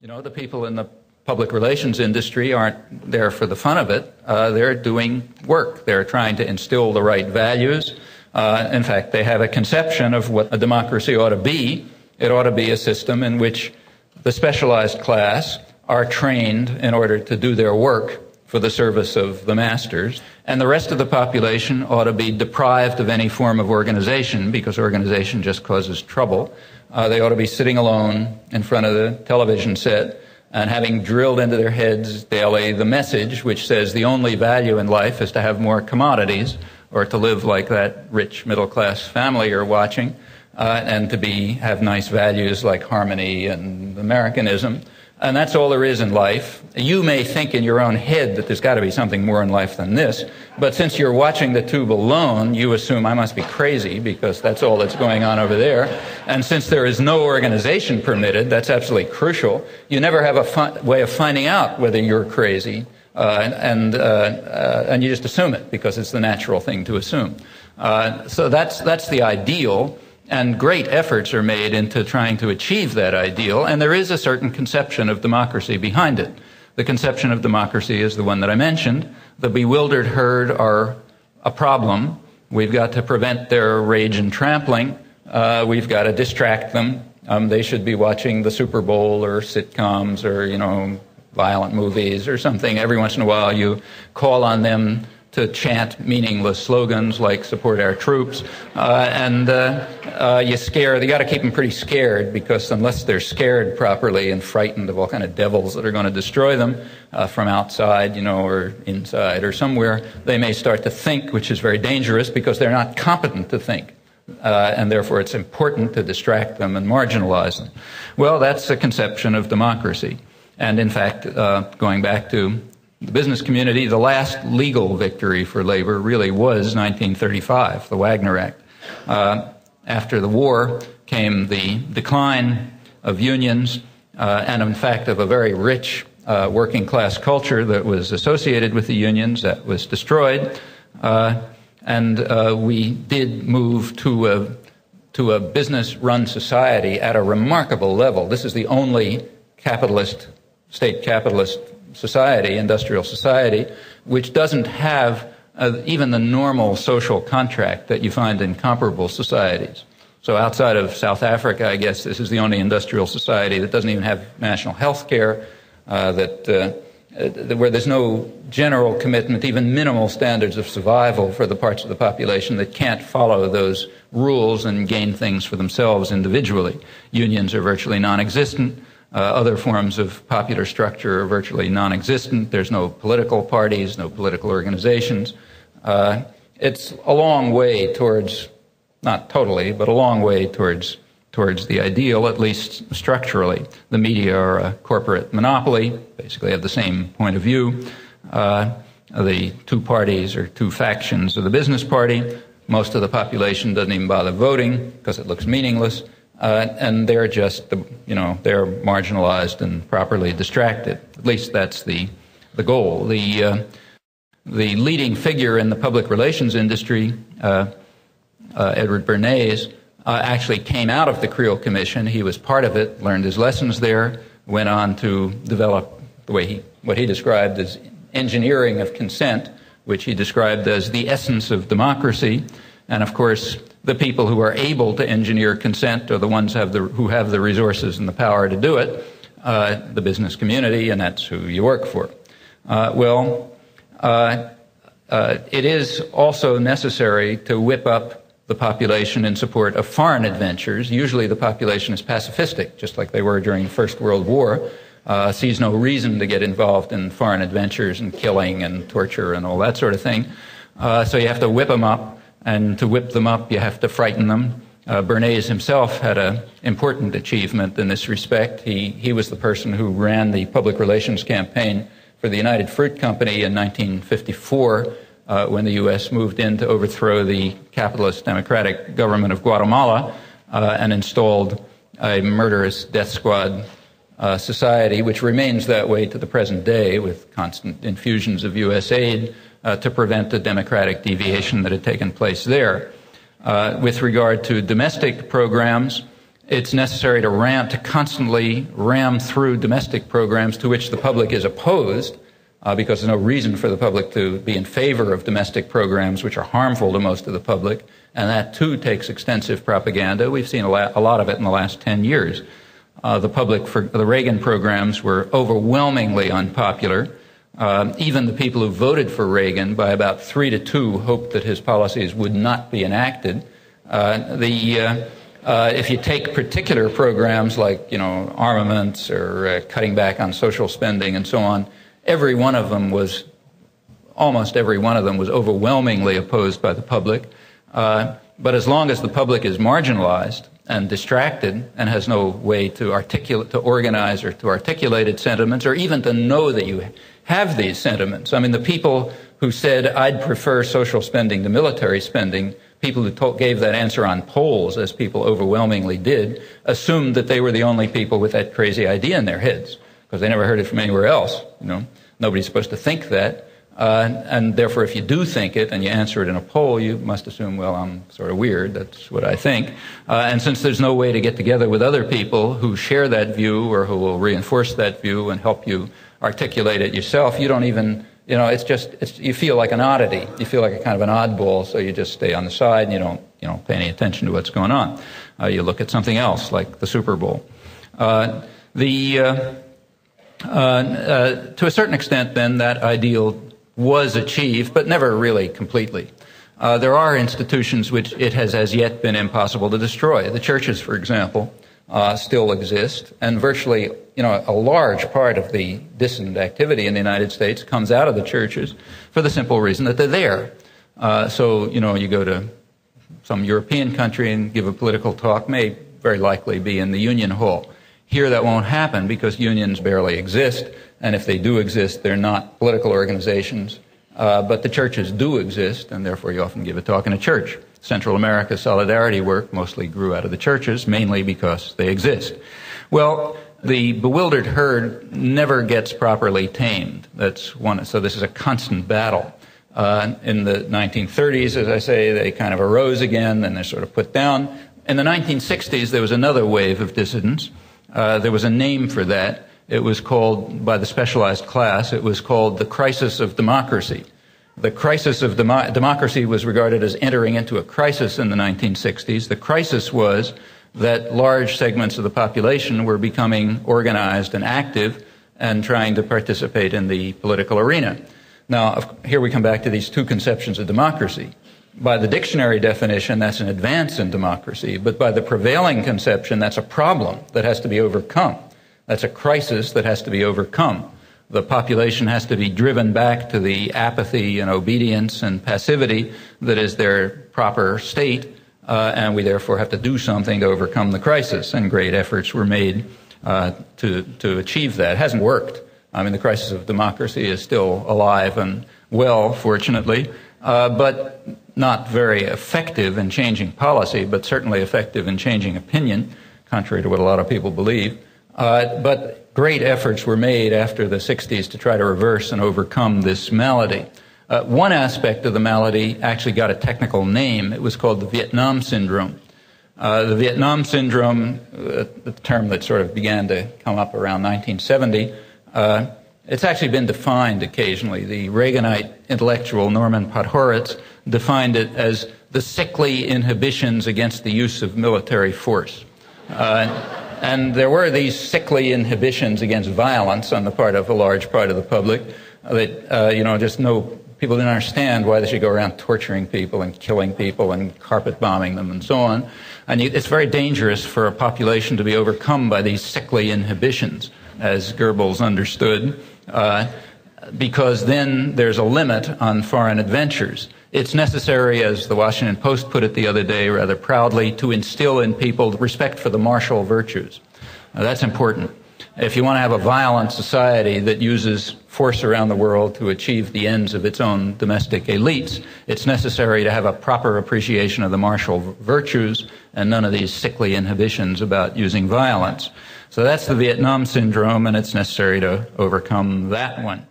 You know, the people in the public relations industry aren't there for the fun of it. They're doing work. They're trying to instill the right values. In fact, they have a conception of what a democracy ought to be. It ought to be a system in which the specialized class are trained in order to do their work for the service of the masters, and the rest of the population ought to be deprived of any form of organization, because organization just causes trouble. They ought to be sitting alone in front of the television set and having drilled into their heads daily the message which says the only value in life is to have more commodities, or to live like that rich middle-class family you're watching, and to have nice values like harmony and Americanism. And that's all there is in life. You may think in your own head that there's got to be something more in life than this, but since you're watching the tube alone, you assume I must be crazy because that's all that's going on over there. And since there is no organization permitted, that's absolutely crucial. You never have a way of finding out whether you're crazy, and you just assume it because it's the natural thing to assume. So that's the ideal. And great efforts are made into trying to achieve that ideal, and there is a certain conception of democracy behind it. The conception of democracy is the one that I mentioned. The bewildered herd are a problem. We've got to prevent their rage and trampling. We've got to distract them. They should be watching the Super Bowl or sitcoms or, violent movies or something. Every once in a while you call on them to chant meaningless slogans like support our troops, and you got to keep them pretty scared, because unless they're scared properly and frightened of all kind of devils that are going to destroy them from outside, or inside or somewhere, they may start to think, which is very dangerous because they're not competent to think. And therefore it's important to distract them and marginalize them. Well, that's a conception of democracy. And in fact, going back to the business community, the last legal victory for labor really was 1935, the Wagner Act. After the war came the decline of unions, and in fact of a very rich working class culture that was associated with the unions that was destroyed. And we did move to a business-run society at a remarkable level. This is the only state capitalist society, industrial society, which doesn't have even the normal social contract that you find in comparable societies. So outside of South Africa, I guess this is the only industrial society that doesn't even have national health care, where there's no general commitment, even minimal standards of survival for the parts of the population that can't follow those rules and gain things for themselves individually. Unions are virtually non-existent. Other forms of popular structure are virtually non-existent. There's no political parties, no political organizations. It's a long way towards, not totally, but a long way towards the ideal, at least structurally. The media are a corporate monopoly, basically have the same point of view. The two parties or two factions of the business party. Most of the population doesn't even bother voting because it looks meaningless. And they're just, they're marginalized and properly distracted. At least that's the goal. The leading figure in the public relations industry, Edward Bernays, actually came out of the Creel Commission. He was part of it, learned his lessons there, went on to develop what he described as engineering of consent, which he described as the essence of democracy. And of course, the people who are able to engineer consent are the ones who have the resources and the power to do it, the business community, and that's who you work for. It is also necessary to whip up the population in support of foreign adventures. Usually the population is pacifistic, just like they were during the First World War, sees no reason to get involved in foreign adventures and killing and torture and all that sort of thing. So you have to whip them up. And to whip them up, you have to frighten them. Bernays himself had an important achievement in this respect. He was the person who ran the public relations campaign for the United Fruit Company in 1954, when the U.S. moved in to overthrow the capitalist democratic government of Guatemala and installed a murderous death squad society, which remains that way to the present day with constant infusions of U.S. aid to prevent the democratic deviation that had taken place there. With regard to domestic programs, it's necessary to constantly ram through domestic programs to which the public is opposed, because there's no reason for the public to be in favor of domestic programs which are harmful to most of the public, and that too takes extensive propaganda. We've seen a lot of it in the last 10 years. The public for the Reagan programs were overwhelmingly unpopular. Even the people who voted for Reagan, by about 3-2, hoped that his policies would not be enacted. If you take particular programs like, armaments or cutting back on social spending and so on, almost every one of them was overwhelmingly opposed by the public. But as long as the public is marginalized and distracted and has no way to organize or to articulate its sentiments, or even to know that you have these sentiments. I mean, the people who said, I'd prefer social spending to military spending, people who gave that answer on polls, as people overwhelmingly did, assumed that they were the only people with that crazy idea in their heads, because they never heard it from anywhere else. Nobody's supposed to think that. And therefore, if you do think it and you answer it in a poll, you must assume, well, I'm sort of weird. That's what I think. And since there's no way to get together with other people who share that view or who will reinforce that view and help you articulate it yourself, you don't even, you feel like an oddity. You feel like a kind of an oddball, so you just stay on the side and you don't pay any attention to what's going on. You look at something else, like the Super Bowl. To a certain extent, then, that ideal was achieved, but never really completely. There are institutions which it has as yet been impossible to destroy. The churches, for example, still exist, and virtually, a large part of the dissident activity in the United States comes out of the churches for the simple reason that they're there. So, you go to some European country and give a political talk, may very likely be in the Union Hall. Here that won't happen because unions barely exist, and if they do exist, they're not political organizations. But the churches do exist, and therefore you often give a talk in a church. Central America solidarity work mostly grew out of the churches, mainly because they exist. Well, the bewildered herd never gets properly tamed. So this is a constant battle. In the 1930s, as I say, they kind of arose again, and they're sort of put down. In the 1960s, there was another wave of dissidents. There was a name for that. It was called, by the specialized class, it was called the crisis of democracy. The crisis of democracy was regarded as entering into a crisis in the 1960s. The crisis was that large segments of the population were becoming organized and active and trying to participate in the political arena. Now, here we come back to these two conceptions of democracy. By the dictionary definition, that's an advance in democracy, but by the prevailing conception, that's a problem that has to be overcome. That's a crisis that has to be overcome. The population has to be driven back to the apathy and obedience and passivity that is their proper state, and we therefore have to do something to overcome the crisis, and great efforts were made to achieve that. It hasn't worked. I mean, the crisis of democracy is still alive and well, fortunately, but not very effective in changing policy, but certainly effective in changing opinion, contrary to what a lot of people believe. But great efforts were made after the 60s to try to reverse and overcome this malady. One aspect of the malady actually got a technical name. It was called the Vietnam syndrome. The Vietnam syndrome, the term that sort of began to come up around 1970, it's actually been defined occasionally. The Reaganite intellectual Norman Podhoretz defined it as the sickly inhibitions against the use of military force. And there were these sickly inhibitions against violence on the part of a large part of the public that, people didn't understand why they should go around torturing people and killing people and carpet bombing them and so on. And it's very dangerous for a population to be overcome by these sickly inhibitions, as Goebbels understood, because then there's a limit on foreign adventures. It's necessary, as the Washington Post put it the other day rather proudly, to instill in people respect for the martial virtues. Now, that's important. If you want to have a violent society that uses force around the world to achieve the ends of its own domestic elites, it's necessary to have a proper appreciation of the martial virtues and none of these sickly inhibitions about using violence. So that's the Vietnam syndrome, and it's necessary to overcome that one.